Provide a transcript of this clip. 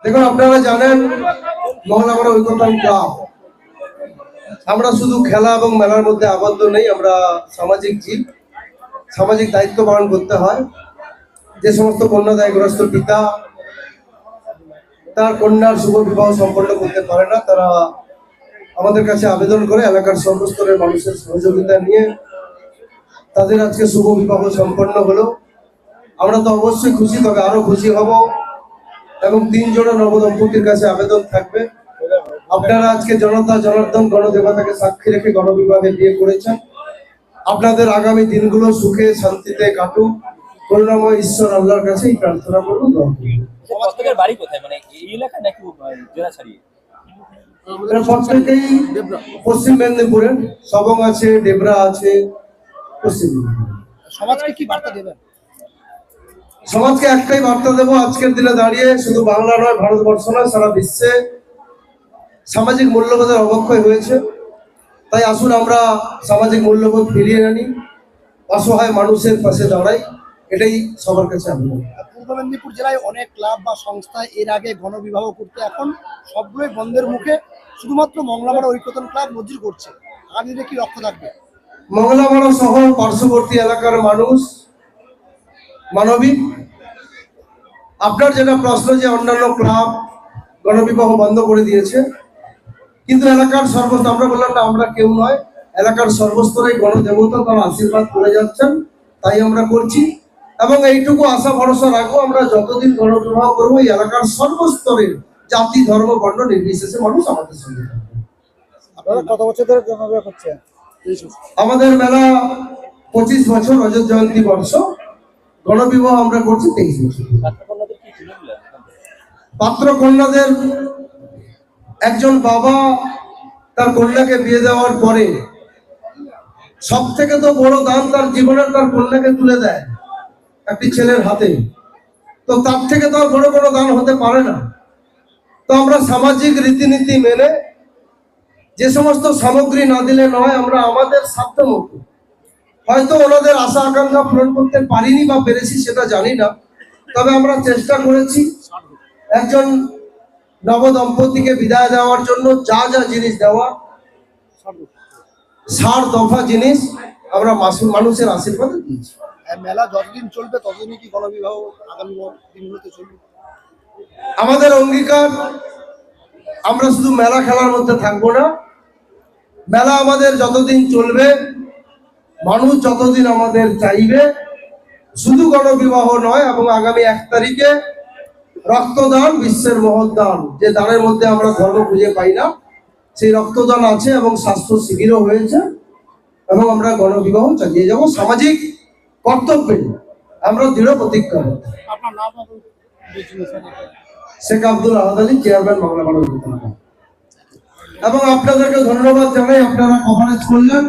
দেখুন, আপনারা জানেন মহলাপাড়া ঐক্যতান ক্লাব আমরা শুধু খেলা এবং মেলার মধ্যে আবদ্ধ নেই, আমরা সামাজিক জীব। সামাজিক দায়িত্ব পালন করতে হয়। যে সমস্ত কন্যাদায়গ্রস্ত পিতা তার কন্যার শুভ বিবাহ সম্পন্ন করতে পারে না, তারা আমাদের কাছে আবেদন করে এলাকার সর্বস্তরের মানুষের সহযোগিতা নিয়ে তাদের আজকে শুভ বিবাহ সম্পন্ন হলো। আমরা তো অবশ্যই খুশি, তবে আরো খুশি হব এবং 3 জনের নবদম্পতির কাছে আবেদন থাকবে, আপনারা আজকে জনতা জনার্দন গণদেবতাকে সাক্ষী রেখে গণবিবাহে বিয়ে করেছেন। আপনাদের আগামী দিনগুলো সুখে শান্তিতে কাটুক, করুণাময় ঈশ্বর আল্লাহর কাছে প্রার্থনা করবো। বাড়ি কোথায়, মানে এই এলাকা নাকি জেলা ছাড়িয়ে? প্রত্যেকেই পশ্চিম মেদিনীপুরের, সবং আছে, ডেবরা আছে, পশ্চিম মেদিনীপুর। সমাজকে কি বার্তা দেবেন? সমাজকে একটাই বার্তা দেবো, আজকের দিনে দাঁড়িয়ে শুধু বাংলা নয়, ভারতবর্ষ নয়, সারা বিশ্বে সামাজিক মূল্যবোধের অবক্ষয় হয়েছে। তাই আসুন আমরা সামাজিক মূল্যবোধ ফিরিয়ে আনি, অসহায় মানুষের পাশে দাঁড়াই, এটাই সবার কাছে আবেদন। পূর্ব মেদিনীপুর জেলায় অনেক ক্লাব বা সংস্থা এর আগে গণবিবাহ করতে এখন সবগুলোই বন্ধের মুখে, শুধুমাত্র মংলাপাড়া ঐক্যতান ক্লাব নজির করছে। আগামীতে কি লক্ষ্য থাকবে? মংলাপাড়া সহ পার্শ্ববর্তী এলাকার মানুষ মানবিক। আপনার যেটা প্রশ্ন যে অন্যান্য ক্লাব গণবিবাহ বন্ধ করে দিয়েছে, কিন্তু এলাকার সর্বস্তর, আমরা বললাম না আমরা কেউ নয়, এলাকার সর্বস্তরে গণদেবতা তার আশীর্বাদ করে যাচ্ছেন, তাই আমরা করছি। এবং এইটুকু আশা ভরসা রাখবো, আমরা যতদিন গণবিবাহ করবো এই এলাকার সর্বস্তরের জাতি ধর্ম বর্ণ নির্বিশেষে মানুষ আমাদের সঙ্গে থাকবে। আপনারা কত বছর ধরে গণবিবাহ করছেন? আমাদের মেলা 25 বছর, রজত জয়ন্তী বর্ষ। গণবিবাহ আমরা করছি 23 বছর। পাত্র কন্যাদের একজন বাবা তার কন্যাকে বিয়ে দেওয়ার পরে সব থেকে তো বড় দান তার জীবনের তার কন্যাকে তুলে দেয় একটি ছেলের হাতে। তো তার থেকে তো বড় কোনো দান হতে পারে না। তো আমরা সামাজিক রীতিনীতি মেনে যে সমস্ত সামগ্রী না দিলে নয়, আমরা আমাদের সাধ্য মতো, হয়তো ওনাদের আশা আকাঙ্ক্ষা পূরণ করতে পারিনি বা পেরেছি সেটা জানি না, তবে আমরা চেষ্টা করেছি একজন নবদম্পতিকে বিদায় দেওয়ার জন্য যা যা জিনিস দেওয়া, 60 দফা জিনিস আমরা মানুষের আশীর্বাদে দিয়েছি। মেলা যতদিন চলবে ততদিনই কি গণবিবাহ আগামী দিনগুলোতে চলবে? আমাদের অঙ্গীকার, আমরা শুধু মেলা খেলার মধ্যে থাকবো না, মেলা আমাদের যতদিন চলবে, মানুষ যতদিন আমাদের চাইবে, শুধু গণবিবাহ নয়, এবং আগামী 1 তারিখে রক্তদান, বিশ্বের মহৎ দান, যে দানের মধ্যে আমরা ধর্ম খুঁজে পাই না, সেই রক্তদান আছে এবং স্বাস্থ্য শিবিরও হয়েছে, এবং আমরা গণবিবাহ চালিয়ে যাব সামাজিক কর্তব্যে। আমরা দৃঢ় প্রতিজ্ঞাবদ্ধ। শেখ আব্দুল আহাদ আলী, চেয়ারম্যান মংলাপাড়া ঐক্যতান ক্লাব। এবং আপনাদেরকে ধন্যবাদ জানাই, আপনারা কভারেজ করলেন।